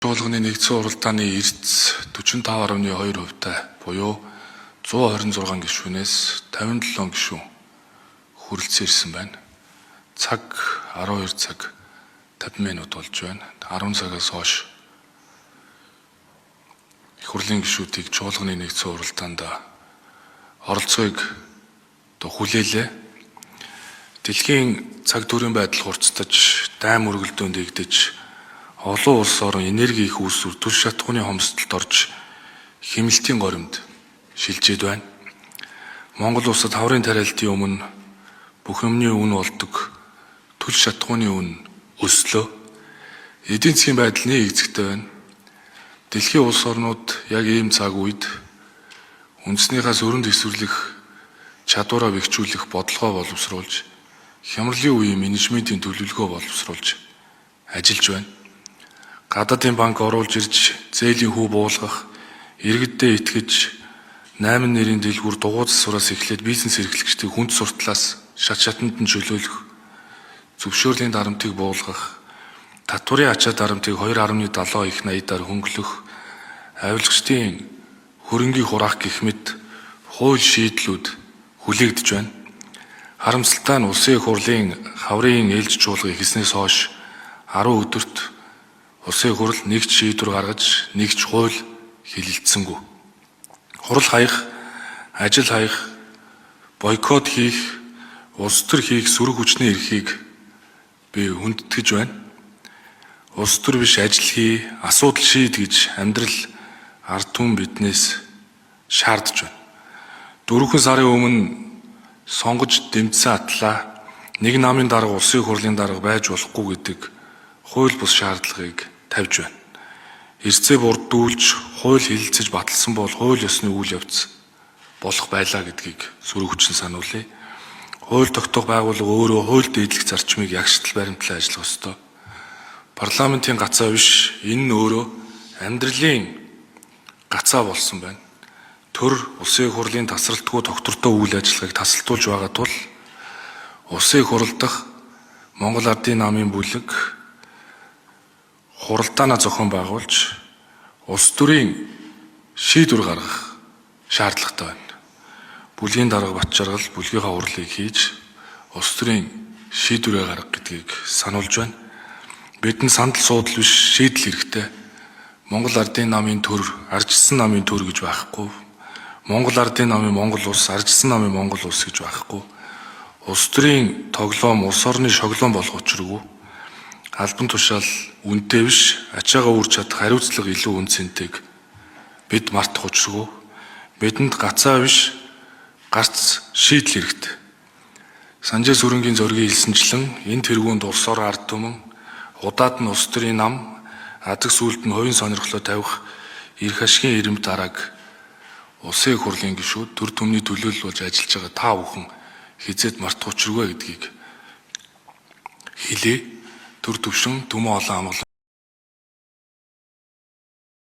Чуулганы нэгдсэн уралдааны эрдэс 45.2%-тай буюу 126 гишүүнээс 57 гишүүн хүрэлцэн ирсэн байна. Цаг 12 цаг 50 минут болж байна. 10 цагаас хойш их хурлын гишүүдийг чуулганы нэгдсэн уралдаанд оролцохыг хүлээлээ. Дэлхийн цаг төрийн байдал хурцтаж, дайм өргөлдөөнд дэгдэж, олон улс орон энерги их үүсвэр түл шатхууны хомсдолд орж хэмнэлтийн горимд шилжээд байна. Монгол улсад хаврын тариалтын өмнө бүх юмны үн болдог түл шатхууны үн өслөө. Эдийн засгийн байдал нэгцэгтэй байна. Дэлхийн улс орнууд яг ийм цаг үед үндэснийхээс өрөнд эсвэрлэх чадвараа бэхжүүлэх бодлогоо боловсруулж, хямралын үеийн менежментийн төлөвлөгөө боловсруулж ажиллаж байна. Гадаадын банк оруулж ирж зээлийн хүү буулгах, иргэддээ итгэж 8 нэрийн дэлгүүр дугуй засвараас эхлээд бизнес эрхлэгчдийг хүнд суртлаас шатанд нь чөлөөлөх, зөвшөөрлийн дарамтыг буулгах, татварын ачаа дарамтыг 2.70 их 80-аар хөнгөлөх, авилгачдын хөрөнгийн хураах гэх мэт хууль шийдлүүд хүлээгдэж байна. Харамсалтай нь улсын их хурлын хаврын ээлж чуулгыг хийснээс хойш 10 өдөрт улсын хурл нэгж шийдвэр гаргаж, нэгж хууль хэлэлцсэнгүй. Хурал хаях, ажил хаях, бойкот хийх, улс төр хийх сөрөг хүчний эрхийг би хүндэтгэж байна. Улс төр биш ажил хий, асуудал шийд гэж амьдрал ард түмэн биднээс шаардж байна. 4 сарын өмнө сонгож дэмжсэн атлаа нэг намын дарга улсын хурлын дарга байж болохгүй гэдэг хууль бус шаардлагыг тавьж байна. Эрсдээ бүрдүүлж, хууль хэлэлцэж баталсан бол хууль ёсны үйл явц болох байлаа гэдгийг сөрөг хүчин сануулъя. Хууль тогтоох байгууллага өөрөө хууль дээдлэх зарчмыг ягштал баримтлан ажиллах ёстой. Парламентын гацаа биш, энэ нь өөрөө амьдралын гацаа болсон байна. Төр улсын их хурлын тасралтгүй доктортой үйл ажиллагааг тасалтуулж байгаа тул улсын их хурл дахь Монгол Ардын намын бүлэг хуралдаанаа зохион байгуулж улс төрийн шийдвэр гаргах шаардлагатай байна. Бүлгийн дарга Батчаргал бүлгийнхаа хурлыг хийж улс төрийн шийдвэрээ гаргах гэдгийг сануулж байна. Бидний сандал суудал биш шийдэл хэрэгтэй. Монгол Ардын намын төр, арчилсан намын төр гэж байхгүй. Монгол Ардын намын Монгол улс, арчилсан намын Монгол улс гэж байхгүй. Улс төрийн тоглоом, улс орны шоглоом болох учиргүй. Албан тушаал үнэтэй биш, ачаагаа үүрч чадах хариуцлага илүү үнцэнтэйг бид мартах учиргүй. Бидэнд гацаа биш, гарц шийдэл хэрэгтэй. Санжээ Сүрэнгийн зөргийг хэлсэнчлэн энэ тэргуунд улс орон ард түмэн, удаад нь улс төрийн нам, адаг сүлд нь хувийн сонирхлоо тавих эрх ашигын эрэм дарааг улсын их хурлын гишүүд төр түмний төлөөлөл болж ажиллаж байгаа та бүхэн хизээд мартах учиргүй гэдгийг хэлээ. Төр төвшин төмөн олон амгалан